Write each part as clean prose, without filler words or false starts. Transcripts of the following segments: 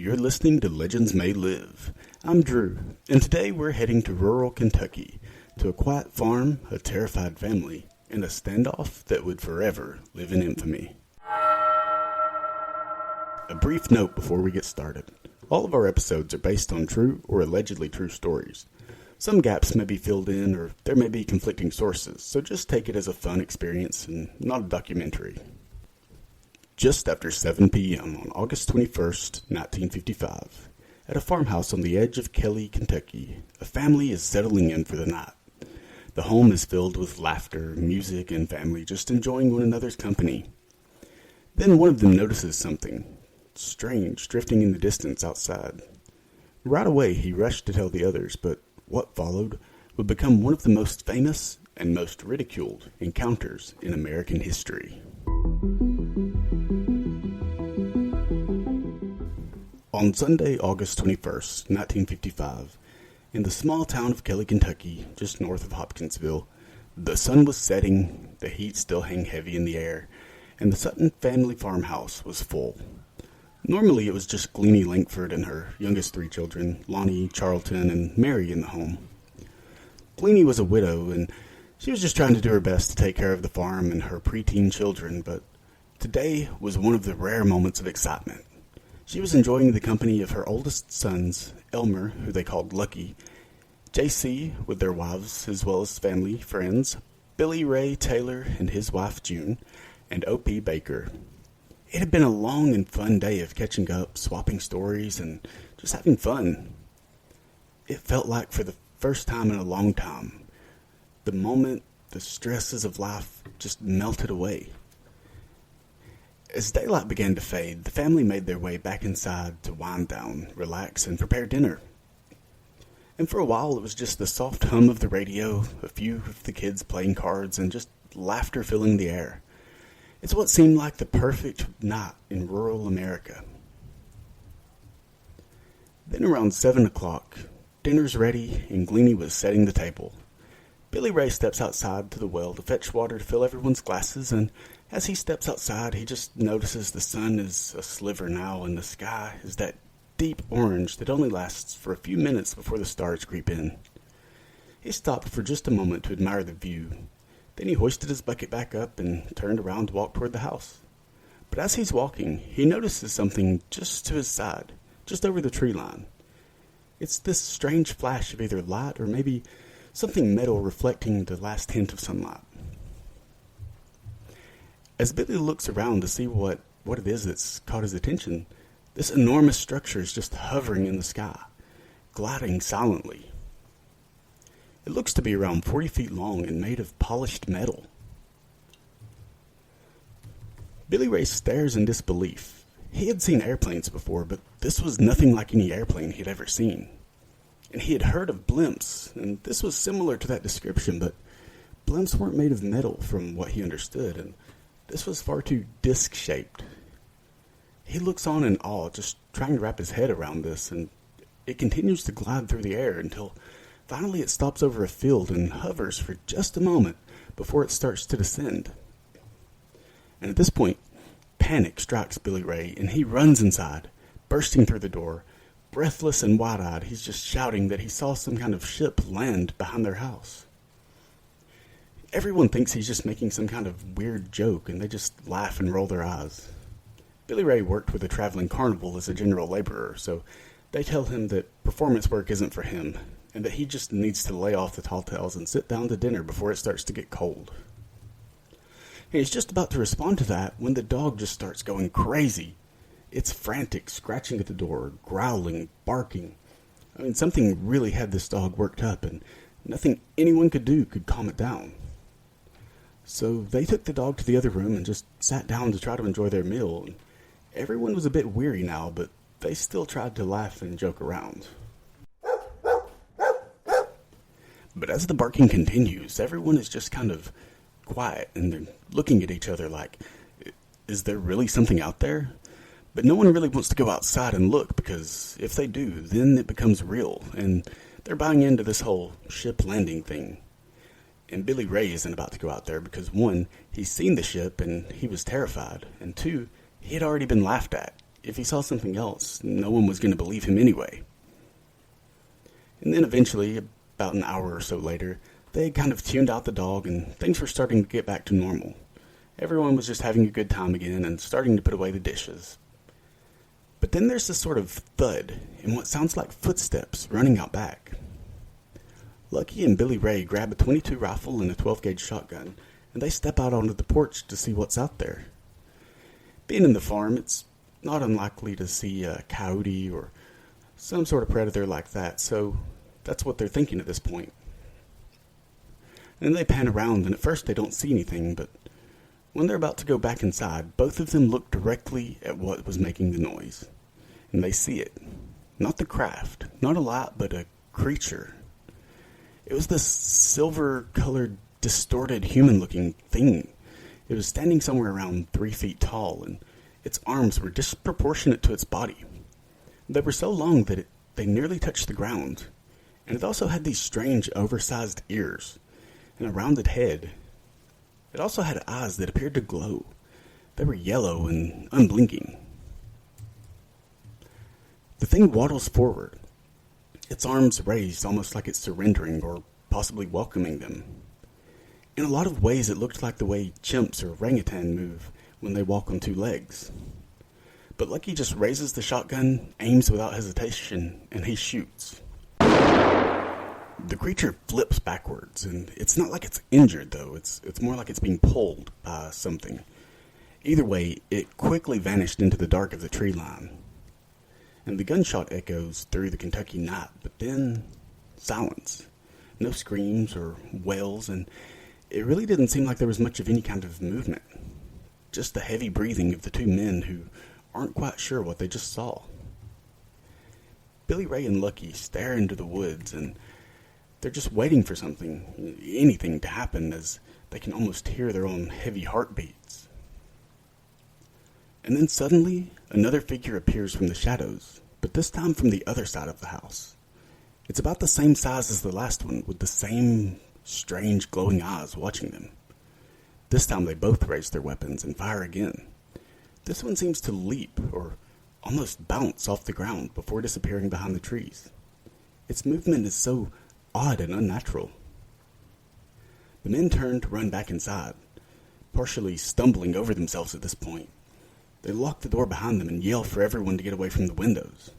You're listening to Legends May Live. I'm Drew, and today we're heading to rural Kentucky, to a quiet farm, a terrified family, and a standoff that would forever live in infamy. A brief note before we get started. All of our episodes are based on true or allegedly true stories. Some gaps may be filled in, or there may be conflicting sources, so just take it as a fun experience and not a documentary. Just after 7 p.m. on August 21st, 1955, at a farmhouse on the edge of Kelly, Kentucky, a family is settling in for the night. The home is filled with laughter, music, and family just enjoying one another's company. Then one of them notices something strange drifting in the distance outside. Right away, he rushed to tell the others, but what followed would become one of the most famous and most ridiculed encounters in American history. On Sunday, August 21st, 1955, in the small town of Kelly, Kentucky, just north of Hopkinsville, the sun was setting, the heat still hung heavy in the air, and the Sutton family farmhouse was full. Normally, it was just Gleanie Langford and her youngest three children, Lonnie, Charlton, and Mary, in the home. Gleanie was a widow, and she was just trying to do her best to take care of the farm and her preteen children, but today was one of the rare moments of excitement. She was enjoying the company of her oldest sons, Elmer, who they called Lucky, J.C. with their wives as well as family, friends, Billy Ray Taylor and his wife June, and O.P. Baker. It had been a long and fun day of catching up, swapping stories, and just having fun. It felt like for the first time in a long time, the moment, the stresses of life just melted away. As daylight began to fade, the family made their way back inside to wind down, relax, and prepare dinner. And for a while, it was just the soft hum of the radio, a few of the kids playing cards, and just laughter filling the air. It's what seemed like the perfect night in rural America. Then around 7 o'clock, dinner's ready, and Gleanie was setting the table. Billy Ray steps outside to the well to fetch water to fill everyone's glasses, and as he steps outside, he just notices the sun is a sliver now, and the sky is that deep orange that only lasts for a few minutes before the stars creep in. He stopped for just a moment to admire the view. Then he hoisted his bucket back up and turned around to walk toward the house. But as he's walking, he notices something just to his side, just over the tree line. It's this strange flash of either light or maybe something metal reflecting the last hint of sunlight. As Billy looks around to see what it is that's caught his attention, this enormous structure is just hovering in the sky, gliding silently. It looks to be around 40 feet long and made of polished metal. Billy Ray stares in disbelief. He had seen airplanes before, but this was nothing like any airplane he'd ever seen. And he had heard of blimps, and this was similar to that description, but blimps weren't made of metal from what he understood, and this was far too disc-shaped. He looks on in awe, just trying to wrap his head around this, and it continues to glide through the air until finally it stops over a field and hovers for just a moment before it starts to descend. And at this point, panic strikes Billy Ray, and he runs inside, bursting through the door. Breathless and wide-eyed, he's just shouting that he saw some kind of ship land behind their house. Everyone thinks he's just making some kind of weird joke, and they just laugh and roll their eyes. Billy Ray worked with a traveling carnival as a general laborer, so they tell him that performance work isn't for him, and that he just needs to lay off the tall tales and sit down to dinner before it starts to get cold. And he's just about to respond to that when the dog just starts going crazy. It's frantic, scratching at the door, growling, barking. I mean, something really had this dog worked up, and nothing anyone could do could calm it down. So they took the dog to the other room and just sat down to try to enjoy their meal. And everyone was a bit weary now, but they still tried to laugh and joke around. But as the barking continues, everyone is just kind of quiet, and they're looking at each other like, is there really something out there? But no one really wants to go outside and look, because if they do, then it becomes real, and they're buying into this whole ship landing thing. And Billy Ray isn't about to go out there because, one, he's seen the ship and he was terrified, and two, he had already been laughed at. if he saw something else, no one was going to believe him anyway. And then eventually, about an hour or so later, they kind of tuned out the dog and things were starting to get back to normal. Everyone was just having a good time again and starting to put away the dishes. But then there's this sort of thud and what sounds like footsteps running out back. Lucky and Billy Ray grab a .22 rifle and a 12-gauge shotgun, and they step out onto the porch to see what's out there. Being in the farm, it's not unlikely to see a coyote or some sort of predator like that, so that's what they're thinking at this point. And they pan around, and at first they don't see anything, but when they're about to go back inside, both of them look directly at what was making the noise. And they see it. Not the craft, not a light, but a creature. It was this silver-colored, distorted, human-looking thing. It was standing somewhere around 3 feet tall, and its arms were disproportionate to its body. They were so long that they nearly touched the ground, and it also had these strange, oversized ears and a rounded head. It also had eyes that appeared to glow. They were yellow and unblinking. The thing waddles forward, its arms raised almost like it's surrendering or possibly welcoming them. In a lot of ways, it looked like the way chimps or orangutan move when they walk on 2 legs. But Lucky just raises the shotgun, aims without hesitation, and he shoots. The creature flips backwards, and it's not like it's injured, though. It's more like it's being pulled by something. Either way, it quickly vanished into the dark of the tree line. And the gunshot echoes through the Kentucky night, but then silence. No screams or wails, and it really didn't seem like there was much of any kind of movement. Just the heavy breathing of the 2 men who aren't quite sure what they just saw. Billy Ray and Lucky stare into the woods, and they're just waiting for something, anything to happen, as they can almost hear their own heavy heartbeats. And then suddenly, another figure appears from the shadows, but this time from the other side of the house. It's about the same size as the last one, with the same strange glowing eyes watching them. This time they both raise their weapons and fire again. This one seems to leap, or almost bounce off the ground before disappearing behind the trees. Its movement is so odd and unnatural. The men turn to run back inside, partially stumbling over themselves at this point. They lock the door behind them and yell for everyone to get away from the windows.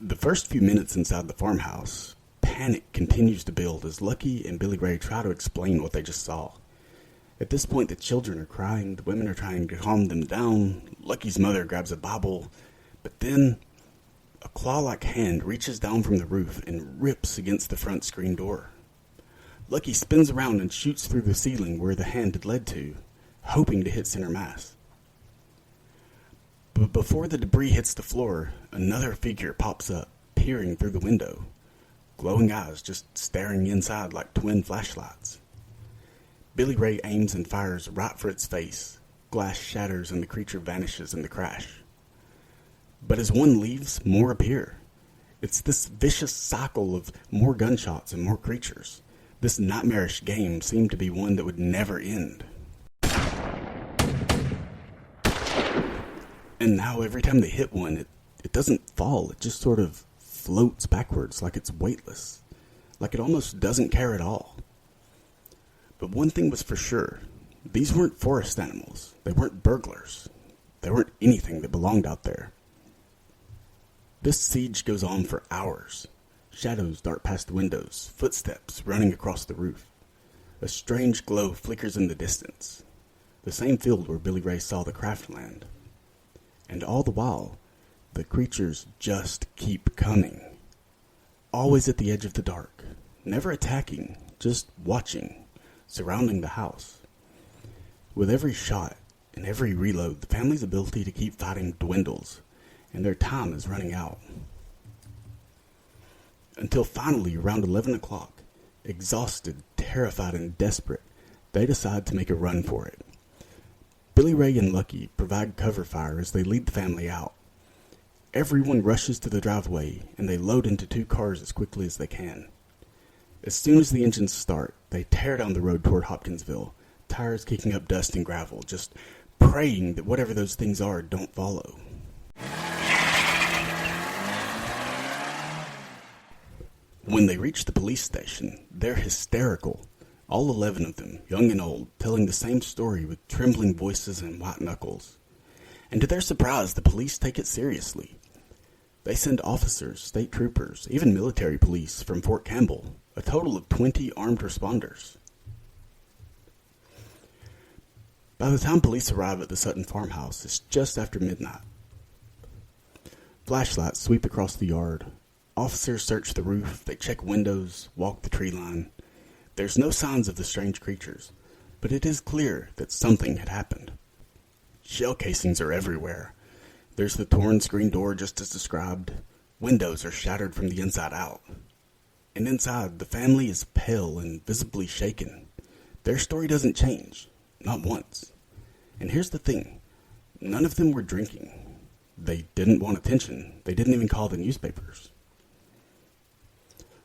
The first few minutes inside the farmhouse, panic continues to build as Lucky and Billy Ray try to explain what they just saw. At this point, the children are crying, the women are trying to calm them down, Lucky's mother grabs a Bible, but then a claw-like hand reaches down from the roof and rips against the front screen door. Lucky spins around and shoots through the ceiling where the hand had led to, hoping to hit center mass. But before the debris hits the floor, another figure pops up, peering through the window. Glowing eyes just staring inside like twin flashlights. Billy Ray aims and fires right for its face. Glass shatters and the creature vanishes in the crash. But as one leaves, more appear. It's this vicious cycle of more gunshots and more creatures. This nightmarish game seemed to be one that would never end. And now every time they hit one, it doesn't fall. It just sort of floats backwards like it's weightless. Like it almost doesn't care at all. But one thing was for sure. These weren't forest animals. They weren't burglars. They weren't anything that belonged out there. This siege goes on for hours. Shadows dart past the windows, footsteps running across the roof. A strange glow flickers in the distance. The same field where Billy Ray saw the craft land. And all the while, the creatures just keep coming. Always at the edge of the dark. Never attacking, just watching, surrounding the house. With every shot and every reload, the family's ability to keep fighting dwindles, and their time is running out. Until finally, around 11 o'clock, exhausted, terrified, and desperate, they decide to make a run for it. Billy Ray and Lucky provide cover fire as they lead the family out. Everyone rushes to the driveway, and they load into 2 cars as quickly as they can. As soon as the engines start, they tear down the road toward Hopkinsville, tires kicking up dust and gravel, just praying that whatever those things are don't follow. When they reach the police station, they're hysterical. All 11 of them, young and old, telling the same story with trembling voices and white knuckles. And to their surprise, the police take it seriously. They send officers, state troopers, even military police from Fort Campbell, a total of 20 armed responders. By the time police arrive at the Sutton farmhouse, it's just after midnight. Flashlights sweep across the yard. Officers search the roof, they check windows, walk the tree line. There's no signs of the strange creatures, but it is clear that something had happened. Shell casings are everywhere. There's the torn screen door just as described. Windows are shattered from the inside out. And inside, the family is pale and visibly shaken. Their story doesn't change, not once. And here's the thing, none of them were drinking. They didn't want attention. They didn't even call the newspapers.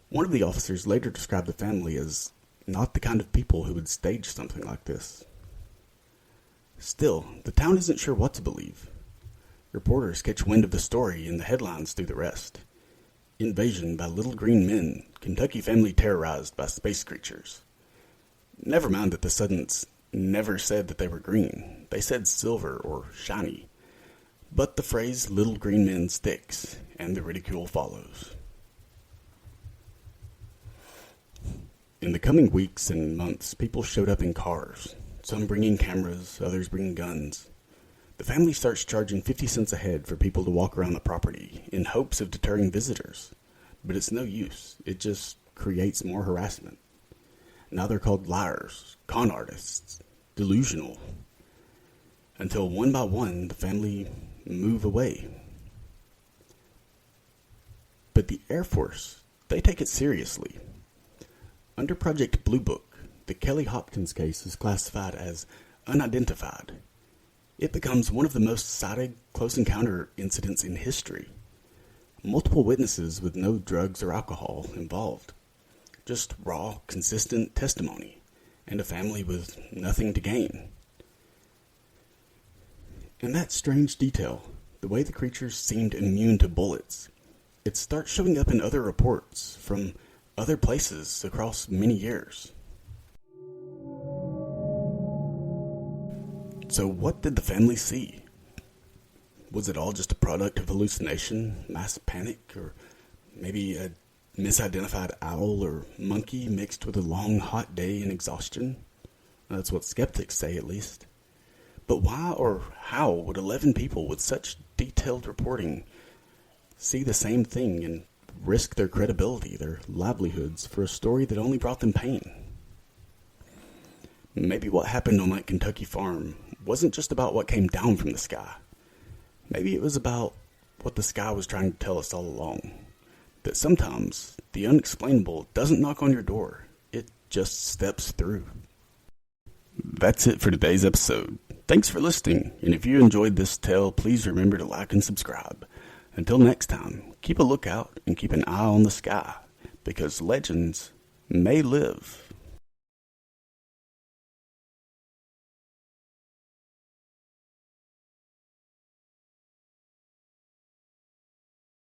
One of the officers later described the family as not the kind of people who would stage something like this. Still, the town isn't sure what to believe. Reporters catch wind of the story and the headlines do the rest. Invasion by little green men, Kentucky family terrorized by space creatures. Never mind that the Suttons never said that they were green. They said silver or shiny. But the phrase little green men sticks, and the ridicule follows. In the coming weeks and months, people showed up in cars, some bringing cameras, others bringing guns. The family starts charging 50 cents a head for people to walk around the property in hopes of deterring visitors. But it's no use. It just creates more harassment. Now they're called liars, con artists, delusional. Until one by one, the family move away. But the Air Force, they take it seriously. Under Project Blue Book, the Kelly-Hopkins case is classified as unidentified. It becomes one of the most cited close encounter incidents in history. Multiple witnesses with no drugs or alcohol involved. Just raw, consistent testimony, and a family with nothing to gain. And that strange detail, the way the creatures seemed immune to bullets, it starts showing up in other reports from other places across many years. So what did the family see? Was it all just a product of hallucination, mass panic, or maybe a misidentified owl or monkey mixed with a long hot day and exhaustion? That's what skeptics say, at least. But why or how would 11 people with such detailed reporting see the same thing and risk their credibility, their livelihoods, for a story that only brought them pain? Maybe what happened on that Kentucky farm wasn't just about what came down from the sky. Maybe it was about what the sky was trying to tell us all along. That sometimes the unexplainable doesn't knock on your door. It just steps through. That's it for today's episode. Thanks for listening, and if you enjoyed this tale, please remember to like and subscribe. Until next time, keep a lookout and keep an eye on the sky, because legends may live.